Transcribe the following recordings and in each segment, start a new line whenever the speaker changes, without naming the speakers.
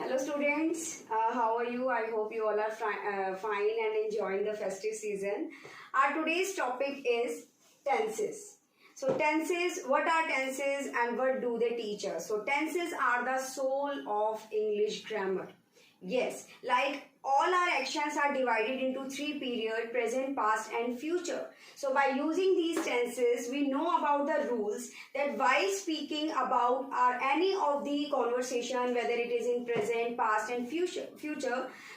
Hello students, how are you? I hope you all are fine and enjoying the festive season. Our today's topic is tenses. So tenses, what are tenses and what do they teach us? So tenses are the soul of English grammar. Yes, like all our actions are divided into three periods: present, past and future. So by using these tenses, we know about the rules that while speaking about any of the conversation, whether it is in present, past and future,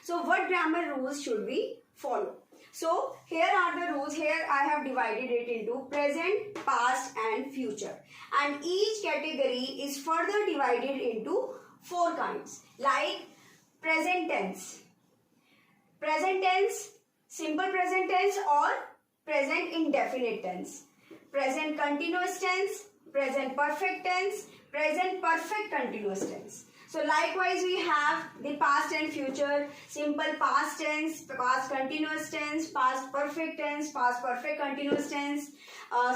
so what grammar rules should we follow? So here are the rules. Here I have divided it into present, past and future. And each category is further divided into four kinds, like present tense, simple present tense or present indefinite tense, present continuous tense, present perfect tense, present perfect continuous tense. So likewise we have the past and future, simple past tense, past continuous tense, past perfect tense, past perfect continuous tense,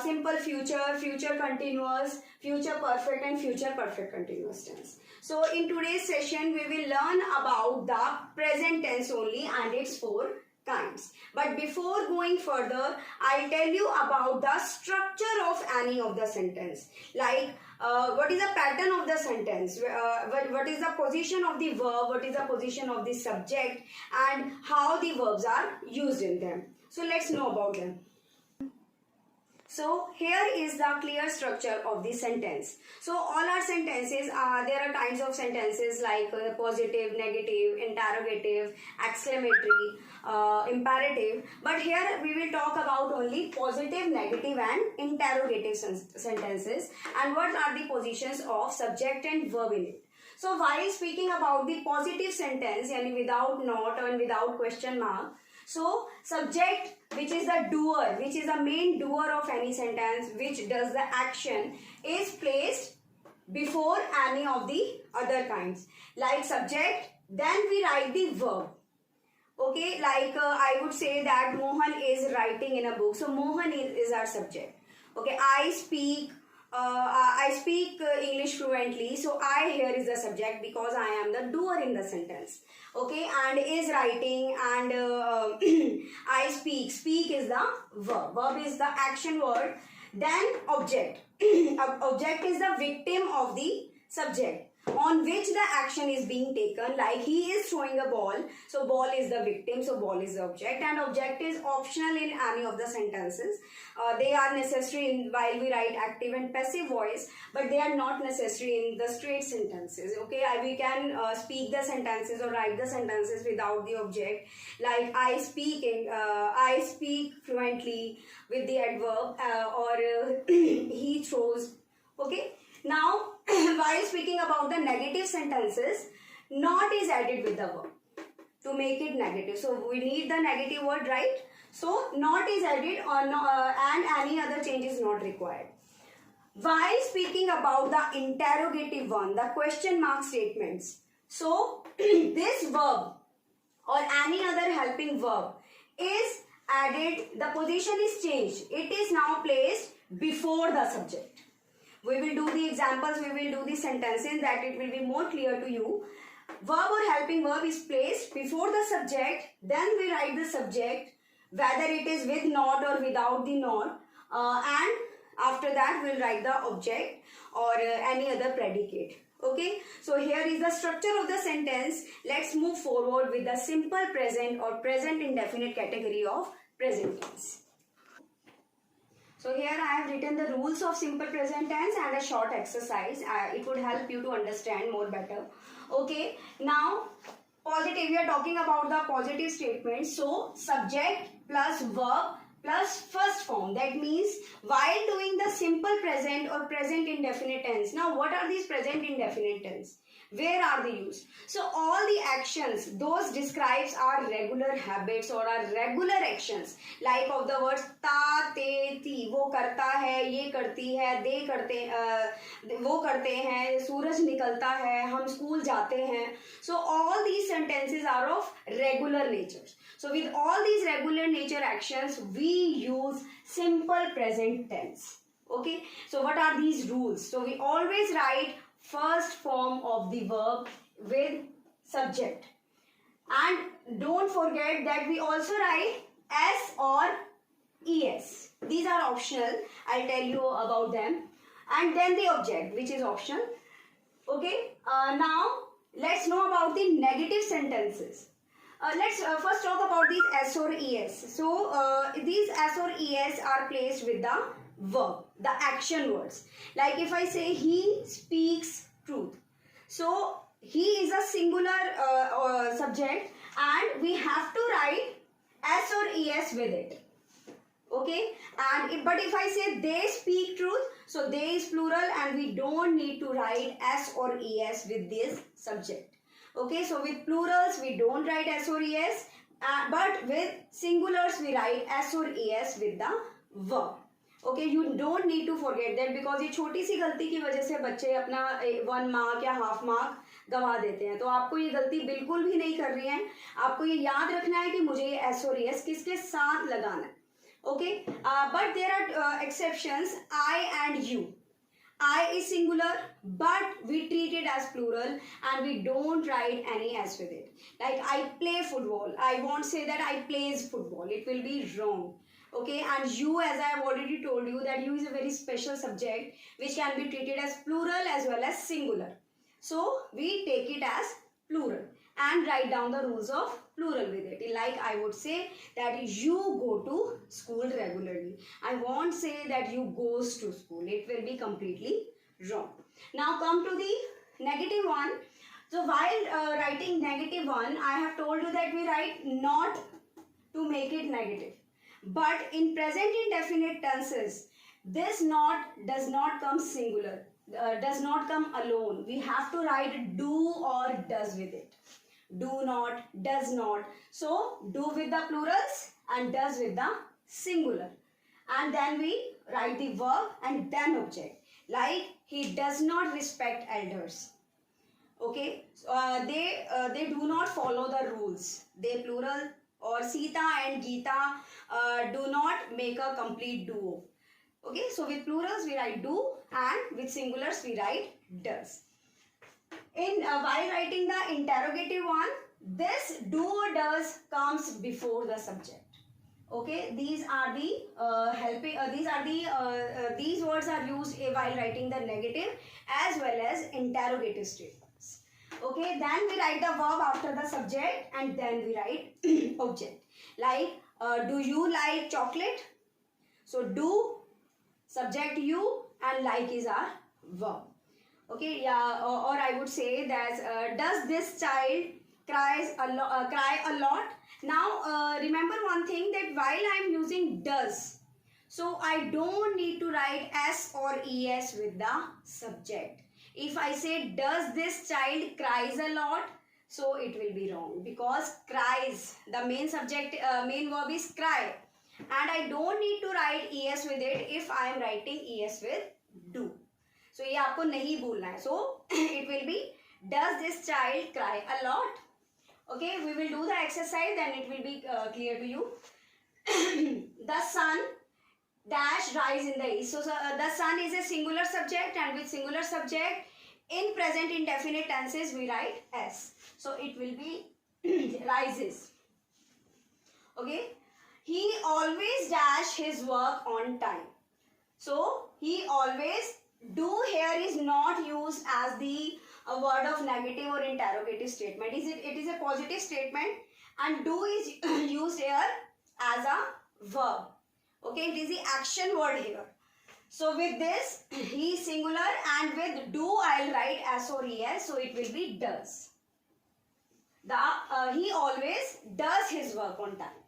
simple future, future continuous, future perfect and future perfect continuous tense. So in today's session we will learn about the present tense only and its four kinds. But before going further, I'll tell you about the structure of any of the sentence. Like what is the pattern of the sentence, what is the position of the verb, what is the position of the subject and how the verbs are used in them. So let's know about them. So here is the clear structure of the sentence. So all our sentences there are kinds of sentences like positive, negative, interrogative, exclamatory, imperative. But here we will talk about only positive, negative and interrogative sentences and what are the positions of subject and verb in it. So while speaking about the positive sentence, yani without not and without question mark, so subject, which is the doer, which is the main doer of any sentence, which does the action, is placed before any of the other kinds. Like subject, then we write the verb. Okay, like I would say that Mohan is writing in a book. So Mohan is our subject. Okay, I speak English fluently, so I here is the subject because I am the doer in the sentence. Okay, and is writing and I speak is the verb is the action word. Then object object is the victim of the subject on which the action is being taken, like he is throwing a ball, so ball is the victim, so ball is the object, and object is optional in any of the sentences. They are necessary while we write active and passive voice, but they are not necessary in the straight sentences. Okay, we can speak the sentences or write the sentences without the object, like I speak fluently with the adverb or he throws. Okay, now while speaking about the negative sentences, not is added with the verb to make it negative. So we need the negative word, right? So not is added and any other change is not required. While speaking about the interrogative one, the question mark statements, so this verb or any other helping verb is added, the position is changed. It is now placed before the subject. We will do the examples, we will do the sentences, that it will be more clear to you. Verb or helping verb is placed before the subject, then we write the subject, whether it is with not or without the not, and after that we will write the object or any other predicate. Okay, so here is the structure of the sentence. Let's move forward with the simple present or present indefinite category of present tense. So here I have written the rules of simple present tense and a short exercise. It would help you to understand more better. Okay, now positive, we are talking about the positive statement. So subject plus verb plus first form. That means while doing the simple present or present indefinite tense. Now what are these present indefinite tense? Where are they used? So all the actions, those describes our regular habits or our regular actions, like of the words ta, te, ti, वो करता है, ये करती है, they करते वो करते हैं, सूरज निकलता है, हम स्कूल जाते हैं. So all these sentences are of regular nature. So with all these regular nature actions, we use simple present tense. Okay, so what are these rules? So we always write first form of the verb with subject. And don't forget that we also write S or ES. These are optional. I'll tell you about them. And then the object, which is optional. Okay. Now let's know about the negative sentences. Let's first talk about these S or ES. So these S or ES are placed with the verb, the action words. Like if I say he speaks truth. So he is a singular subject and we have to write S or ES with it. Okay, and but if I say they speak truth, so they is plural and we don't need to write S or ES with this subject. Okay, so with plurals we don't write S or ES, but with singulars we write S or ES with the verb. Okay, you don't need to forget that because ये छोटी सी गलती की वजह से बच्चे अपना 1 mark या half mark गवा देते हैं. तो आपको ये गलती बिल्कुल भी नहीं कर रही है. आपको ये याद रखना है कि मुझे ये S और ES किसके साथ लगाना है. Okay, but there are exceptions. I and you. I is singular, but we treat it as plural and we don't write any S with it. Like I play football. I won't say that I plays football. It will be wrong. Okay, and you, as I have already told you, that you is a very special subject which can be treated as plural as well as singular. So we take it as plural and write down the rules of plural with it. Like I would say that you go to school regularly. I won't say that you goes to school. It will be completely wrong. Now come to the negative one. So while writing negative one, I have told you that we write not to make it negative. But in present indefinite tenses, this not does not come singular, does not come alone. We have to write do or does with it. Do not, does not. So do with the plurals and does with the singular. And then we write the verb and then object. Like he does not respect elders. Okay, they do not follow the rules. They plural. Or Sita and Geeta do not make a complete duo. Okay, so with plurals we write do and with singulars we write does. In while writing the interrogative one, this do or does comes before the subject. Okay, these are the these words are used while writing the negative as well as interrogative statements. Okay, then we write the verb after the subject and then we write object. Like, do you like chocolate? So, do, subject you and like is our verb. Okay, yeah, or I would say that does this child cry a lot? Now, remember one thing that while I am using does, so I don't need to write S or ES with the subject. If I say does this child cries a lot, so it will be wrong because cries, the main subject, main verb is cry, and I don't need to write ES with it if I am writing ES with do. So ये आपको नहीं भूलना है. So it will be does this child cry a lot? Okay, we will do the exercise, then it will be clear to you. The sun dash rise in the east. So the sun is a singular subject and with singular subject in present indefinite tenses we write S. So it will be rises. Okay. He always dash his work on time. So he always, do here is not used as the word of negative or interrogative statement. It is a positive statement and do is used here as a verb. Okay, it is the action word here. So with this, he is singular and with do I'll write S or ES, so it will be does. He always does his work on time.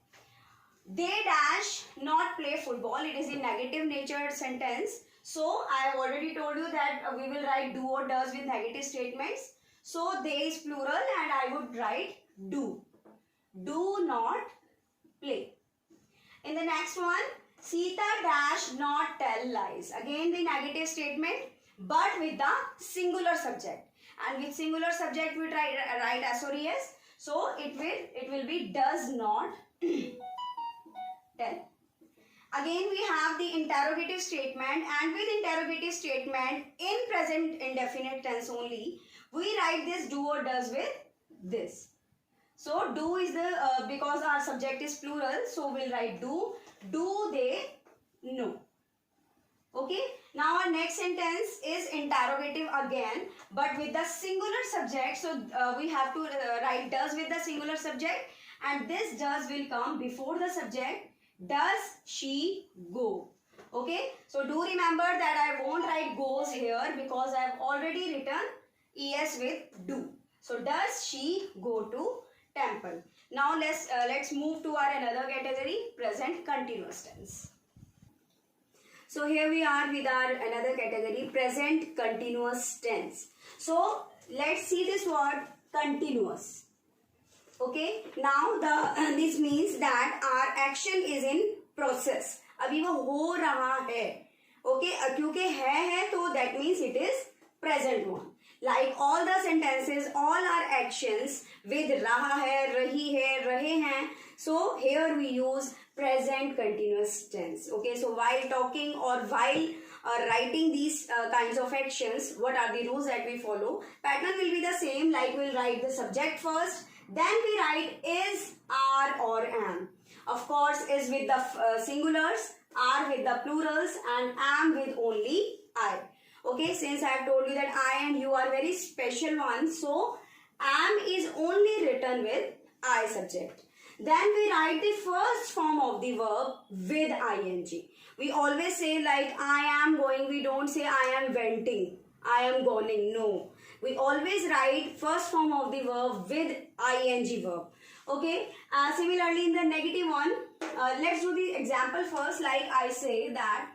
They dash not play football. It is a negative natured sentence. So I have already told you that we will write do or does with negative statements. So they is plural and I would write do. Do not play. In the next one, Sita dash not tell lies. Again the negative statement but with the singular subject. And with singular subject we write S or ES. So it will be does not tell. Again we have the interrogative statement and with interrogative statement in present indefinite tense only we write this do or does with this. So do is the because our subject is plural, so we'll write do. Do they know? Okay. Now our next sentence is interrogative again, but with the singular subject. So we have to write does with the singular subject, and this does will come before the subject. Does she go? Okay. So do remember that I won't write goes here because I have already written es with do. So does she go to temple? Now let's move to our another category, present continuous tense. So here we are with our another category, present continuous tense. So let's see this word continuous. Okay, now this means that our action is in process. अभी वो हो रहा है. Okay, क्योंकि है तो that means it is present one. Like all the sentences, all our actions with रहा है, रही है, रहे हैं. So here we use present continuous tense. Okay, so while talking or while writing these kinds of actions, what are the rules that we follow? Pattern will be the same. Like we'll write the subject first, then we write is, are or am. Of course, is with the singulars, are with the plurals, and am with only I. Okay, since I have told you that I and you are very special ones, so am is only written with I subject. Then we write the first form of the verb with ing. We always say like I am going, we don't say I am venting, I am going, no. We always write first form of the verb with ing verb. Okay, similarly in the negative one, let's do the example first. Like I say that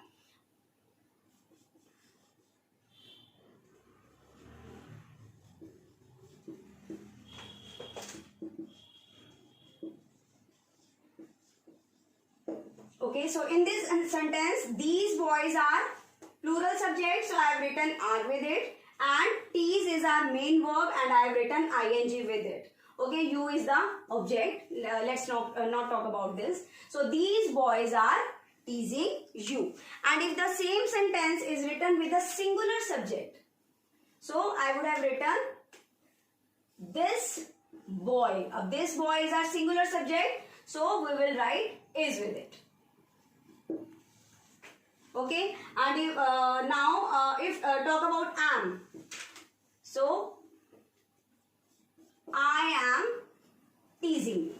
okay, so in this sentence, these boys are plural subject, so I have written are with it, and tease is our main verb and I have written ing with it. Okay, you is the object. Let's not talk about this. So these boys are teasing you. And if the same sentence is written with a singular subject, so I would have written this boy. This boy is our singular subject, so we will write is with it. Okay, and if, now if talk about am, so I am teasing you.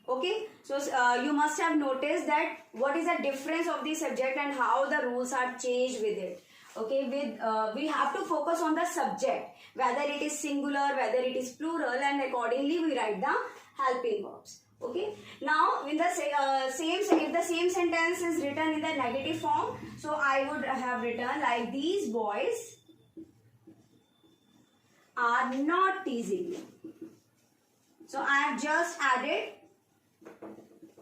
Okay, so you must have noticed that what is the difference of the subject and how the rules are changed with it. Okay, with we have to focus on the subject, whether it is singular, whether it is plural, and accordingly we write the helping verbs. Okay, now in the if the same sentence is written in the negative form, so I would have written like these boys are not teasing you. So I have just added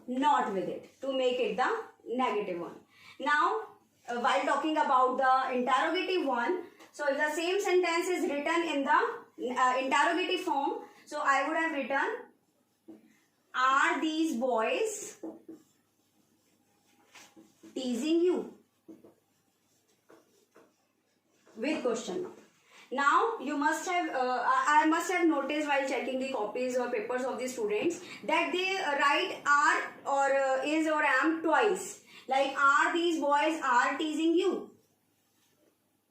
not with it to make it the negative one. Now while talking about the interrogative one, so if the same sentence is written in the interrogative form, so I would have written are these boys teasing you? With question mark. Now you must have I must have noticed while checking the copies or papers of the students that they write are or is or am twice. Like are these boys are teasing you?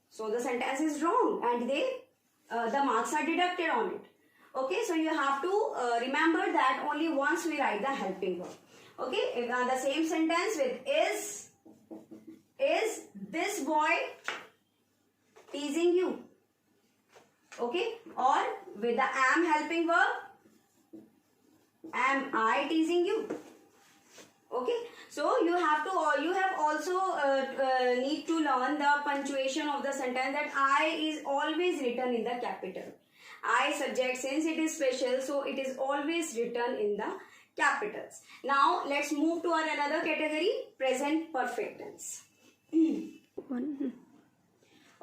So the sentence is wrong and they the marks are deducted on it. Okay, so you have to remember that only once we write the helping verb. Okay, if the same sentence with is this boy teasing you? Okay, or with the am helping verb, am I teasing you? Okay, so you have also need to learn the punctuation of the sentence, that I is always written in the capital. I subject, since it is special, so it is always written in the capitals. Now let's move to our another category, present perfect tense.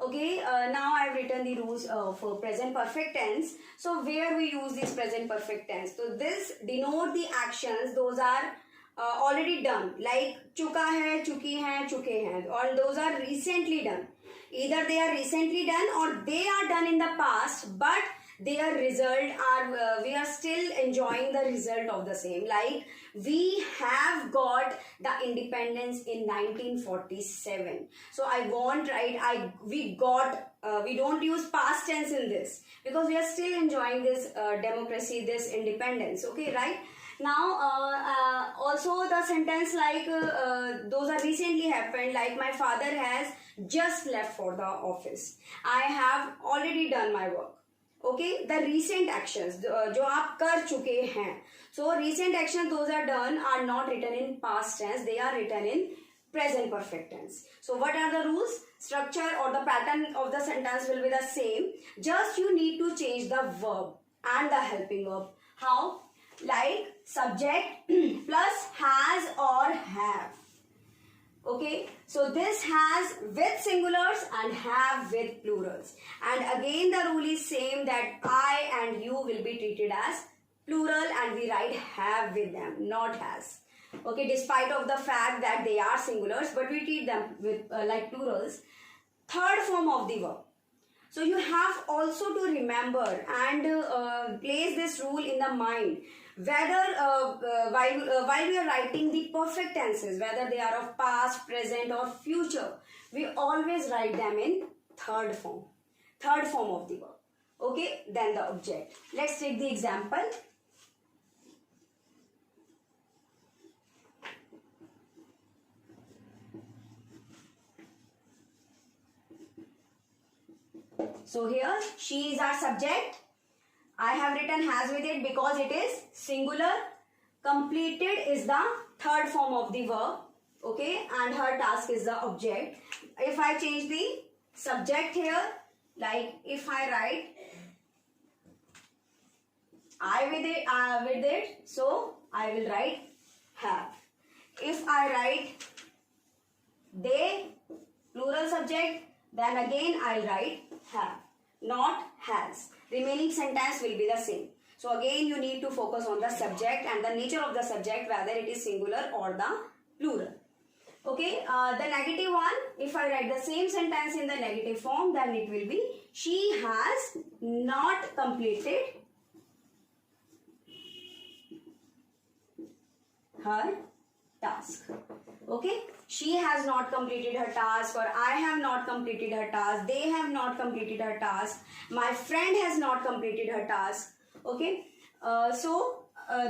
Okay, now I have written the rules for present perfect tense. So where we use this present perfect tense? So this denote the actions, those are already done, like chuka hai, chuki hai, chuke hain, or those are recently done. Either they are recently done or they are done in the past, but their result are we are still enjoying the result of the same. Like we have got the independence in 1947. So I want, right, we got, we don't use past tense in this because we are still enjoying this democracy, this independence. Okay, right? Now also the sentence like those are recently happened, like my father has just left for the office, I have already done my work. Okay, the recent actions जो आप कर चुके हैं, so recent action those are done are not written in past tense, they are written in present perfect tense. So what are the rules? Structure or the pattern of the sentence will be the same, just you need to change the verb and the helping verb. How? Like subject plus has or have. Okay, so this has with singulars and have with plurals, and again the rule is same, that I and you will be treated as plural and we write have with them, not has. Okay, despite of the fact that they are singulars, but we treat them with like plurals. Third form of the verb. So you have also to remember and place this rule in the mind, whether while we are writing the perfect tenses, whether they are of past, present or future, we always write them in third form of the verb. Okay, then the object. Let's take the example. So here she is our subject. I have written has with it because it is singular. Completed is the third form of the verb. Okay, and her task is the object. If I change the subject here, like if I write I with it, so I will write have. If I write they, plural subject, then again I'll write have, not has. Remaining sentence will be the same. So again you need to focus on the subject and the nature of the subject, whether it is singular or the plural. Okay, the negative one, if I write the same sentence in the negative form, then it will be she has not completed her task. Okay, she has not completed her task, or I have not completed her task, they have not completed her task, my friend has not completed her task. Okay,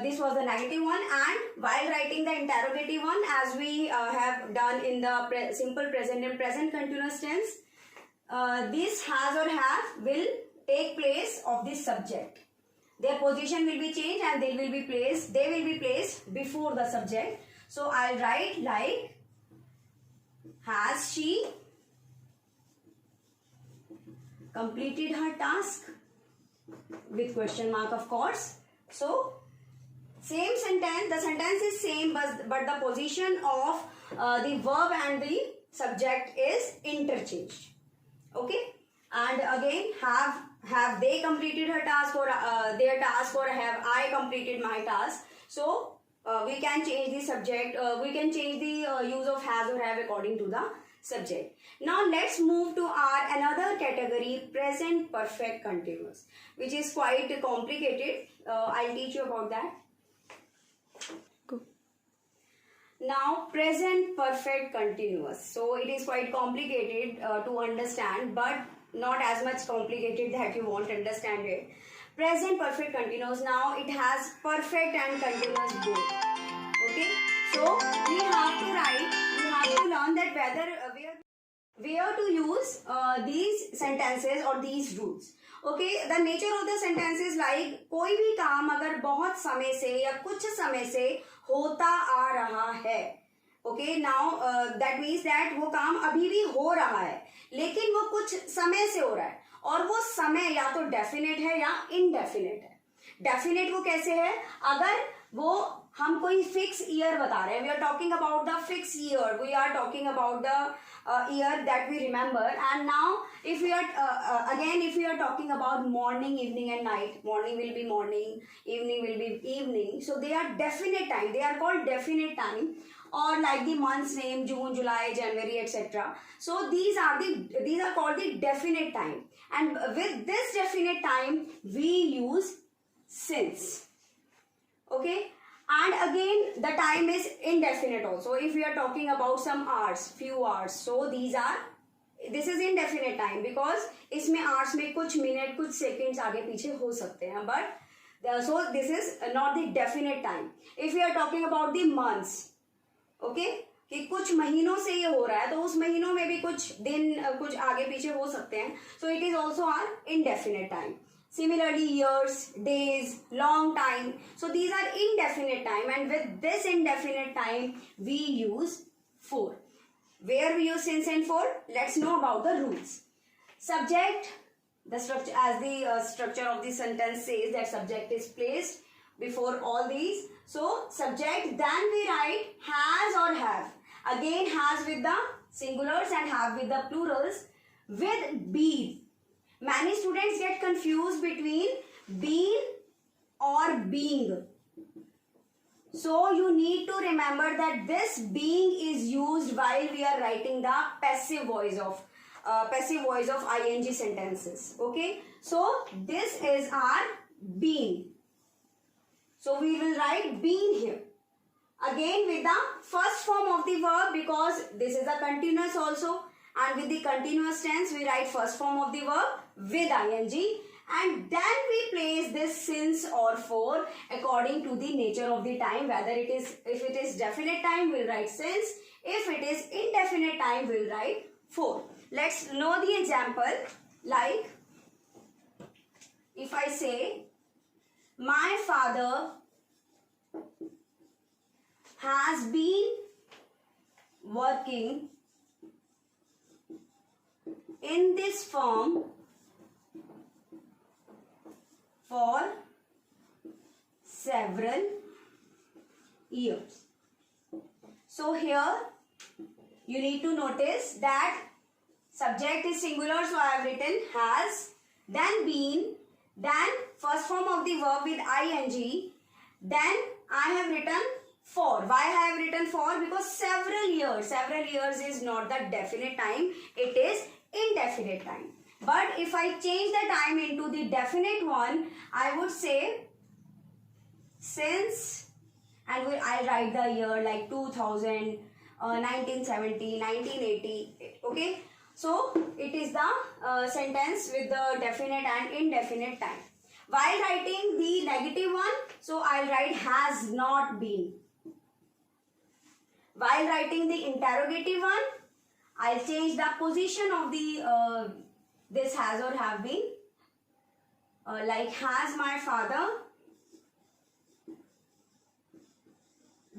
this was the negative one, and while writing the interrogative one, as we have done in the simple present and present continuous tense, this has or have will take place of this subject. Their position will be changed and they will be placed before the subject. So I'll write like has she completed her task with question mark, of course. So same sentence, the sentence is same, but the position of the verb and the subject is interchanged. Okay, and again have they completed her task or their task, or have I completed my task. So we can change the subject, we can change the use of has or have according to the subject. Now let's move to our another category, present perfect continuous, which is quite complicated. I'll teach you about that.
Go.
Now present perfect continuous. So it is quite complicated to understand, but not as much complicated that you won't understand it. Present perfect continuous, now it has perfect and continuous both. Okay, so we have to learn that where to use these sentences or these rules. Okay, the nature of the sentence is like कोई भी काम अगर बहुत समय से या कुछ समय से होता आ रहा है. Okay, now that means that वो काम अभी भी हो रहा है, लेकिन वो कुछ समय से हो रहा है, और वो समय या तो डेफिनेट है या इनडेफिनेट है. डेफिनेट वो कैसे है, अगर वो हम कोई फिक्स ईयर बता रहे हैं, we are talking about the fix year, we are talking about the year that we remember. And now if we are again if we are talking about morning, evening and night, morning will be morning, evening will be evening, so they are definite time, they are called definite time. Or like the month's name, June, July, January, etc. So these are called the definite time. and with this definite time we use since. Okay, and again the time is indefinite also. If we are talking about some hours, few hours, so this is indefinite time because इसमें hours में कुछ minute कुछ seconds आगे पीछे हो सकते हैं, but so this is not the definite time. If we are talking about the months, okay, कि कुछ महीनों से ये हो रहा है तो उस महीनों में भी कुछ दिन कुछ आगे पीछे हो सकते हैं, so it is also our indefinite time. Similarly, years, days, long time, so these are indefinite time, and with this indefinite time we use for. Where we use since and for? Let's know about the rules. Subject, the structure, as the structure of the sentence says that subject is placed before all these. So subject, then we write has or have. Again has with the singulars and have with the plurals with been. Many students get confused between been or being. So you need to remember that this being is used while we are writing the passive voice of ing sentences. Okay, so this is our being. So we will write being here. Again with the first form of the verb, because this is a continuous also, and with the continuous tense we write first form of the verb with ing, and then we place this since or for according to the nature of the time. Whether if it is definite time we'll write since, if it is indefinite time we'll write for. Let's know the example. Like if I say my father has been working in this firm for several years. So here you need to notice that subject is singular, so I have written has, then been, then first form of the verb with ing, then I have written for. Why I have written for? Because several years is not the definite time, it is indefinite time. But if I change the time into the definite one, I would say since, and I write the year like 2000, 1970, 1980. Okay, so it is the sentence with the definite and indefinite time. While writing the negative one, so I'll write has not been. While writing the interrogative one, I'll change the position of the this has or have been, like has my father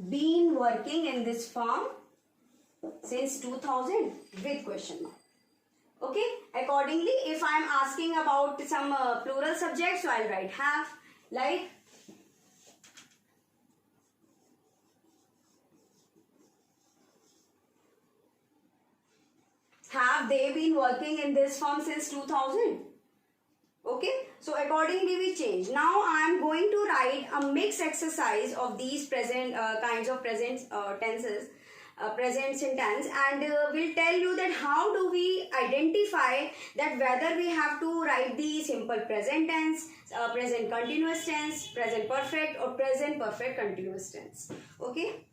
been working in this firm since 2000 with question mark. Okay, accordingly if I am asking about some plural subject, so I'll write have. Like have they been working in this firm since 2000? Okay, so accordingly we change. Now I am going to write a mixed exercise of these present kinds of present tenses, present sentence, and will tell you that how do we identify that whether we have to write the simple present tense, present continuous tense, present perfect, or present perfect continuous tense. Okay.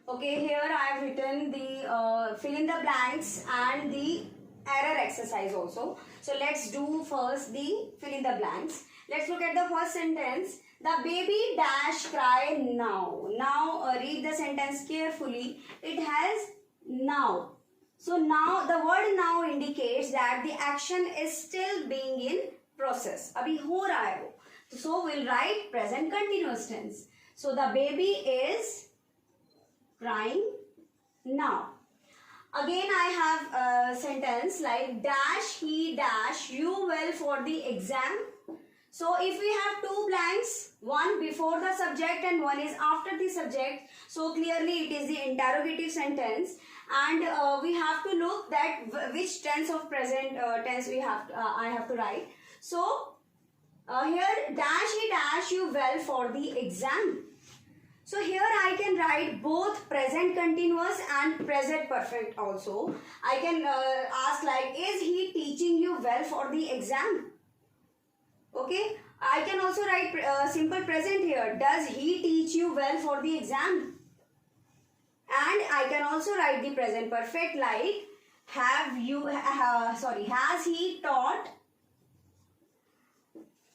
Okay, here I have written the fill in the blanks and the error exercise also. So let's do first the fill in the blanks. Let's look at the first sentence. The baby dash cry now. Now read the sentence carefully. It has now. So now the word now indicates that the action is still being in process. अभी हो रहा है वो. So we'll write present continuous tense. So the baby is crying now. Again I have a sentence like dash he dash you well for the exam. So if we have two blanks, one before the subject and one is after the subject, so clearly it is the interrogative sentence, and we have to look that which tense of present tense we have I have to write. So here dash he dash you well for the exam. So here I can write both present continuous and present perfect also. I can ask like, is he teaching you well for the exam? Okay. I can also write simple present here. Does he teach you well for the exam? And I can also write the present perfect like, has he taught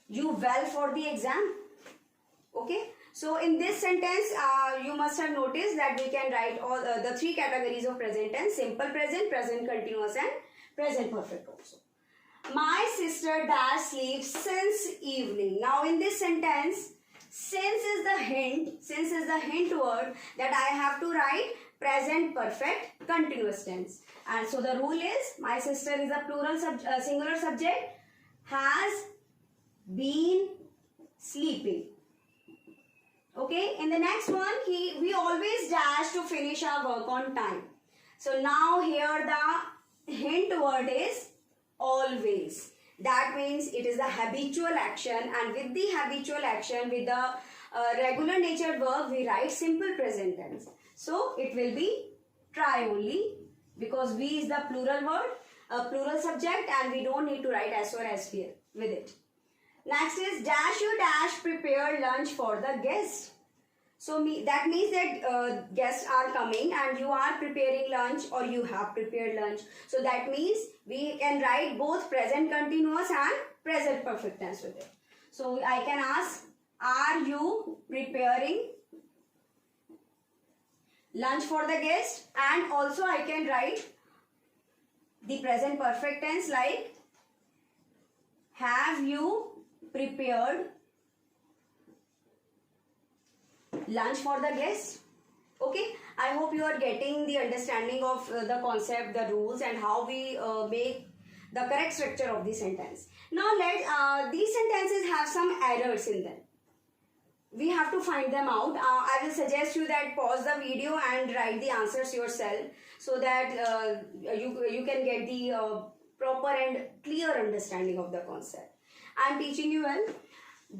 you well for the exam? Okay. So in this sentence, you must have noticed that we can write all the three categories of present tense: simple present, present continuous, and present perfect also. My sister dash sleeps since evening. Now in this sentence, since is the hint word that I have to write present perfect continuous tense. And so the rule is, my sister is a plural singular subject, has been sleeping. Okay, in the next one, we always dash to finish our work on time. So now here the hint word is always. That means it is the habitual action, and with the habitual action, with the regular natured verb, we write simple present tense. So it will be try only, because we is the plural word, plural subject, and we don't need to write as or as here with it. Next is dash you dash prepare lunch for the guest. So that means that guests are coming and you are preparing lunch, or you have prepared lunch. So that means we can write both present continuous and present perfect tense with it. So I can ask, are you preparing lunch for the guest? And also I can write the present perfect tense like, have you prepared lunch for the guest? Okay, I hope you are getting the understanding of the concept, the rules, and how we make the correct structure of the sentence. Now these sentences have some errors in them. We have to find them out. I will suggest you that pause the video and write the answers yourself, so that you can get the proper and clear understanding of the concept. I am teaching you well.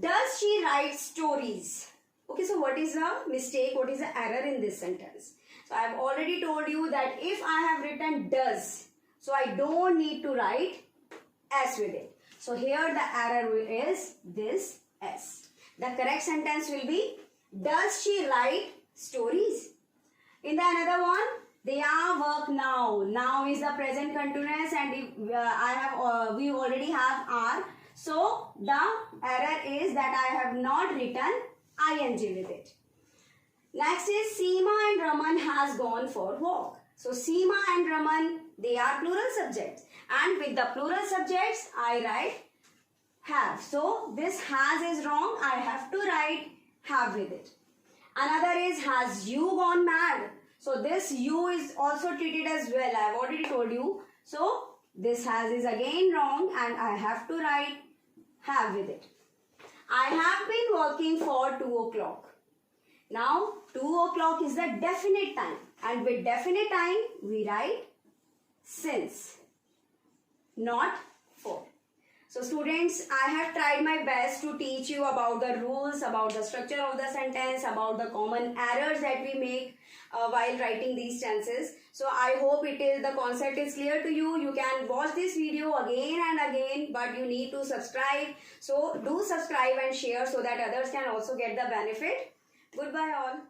Does she write stories? Okay, so what is the mistake? What is the error in this sentence? So I have already told you that if I have written does, so I don't need to write s with it. So here the error is this s. The correct sentence will be, does she write stories? In the another one, they are work now. Now is the present continuous, and if, we already have are. So the error is that I have not written ing with it. Next is Seema and Raman has gone for walk. So Seema and Raman, they are plural subjects, and with the plural subjects I write have. So this has is wrong. I have to write have with it. Another is, has you gone mad? So this you is also treated as well. I have already told you. So this has is again wrong, and I have to write have with it. I have been working for 2 o'clock. Now 2 o'clock is the definite time, and with definite time we write since, not for. So students, I have tried my best to teach you about the rules, about the structure of the sentence, about the common errors that we make while writing these tenses. So I hope the concept is clear to you. You can watch this video again and again, but you need to subscribe. So do subscribe and share so that others can also get the benefit. Goodbye all.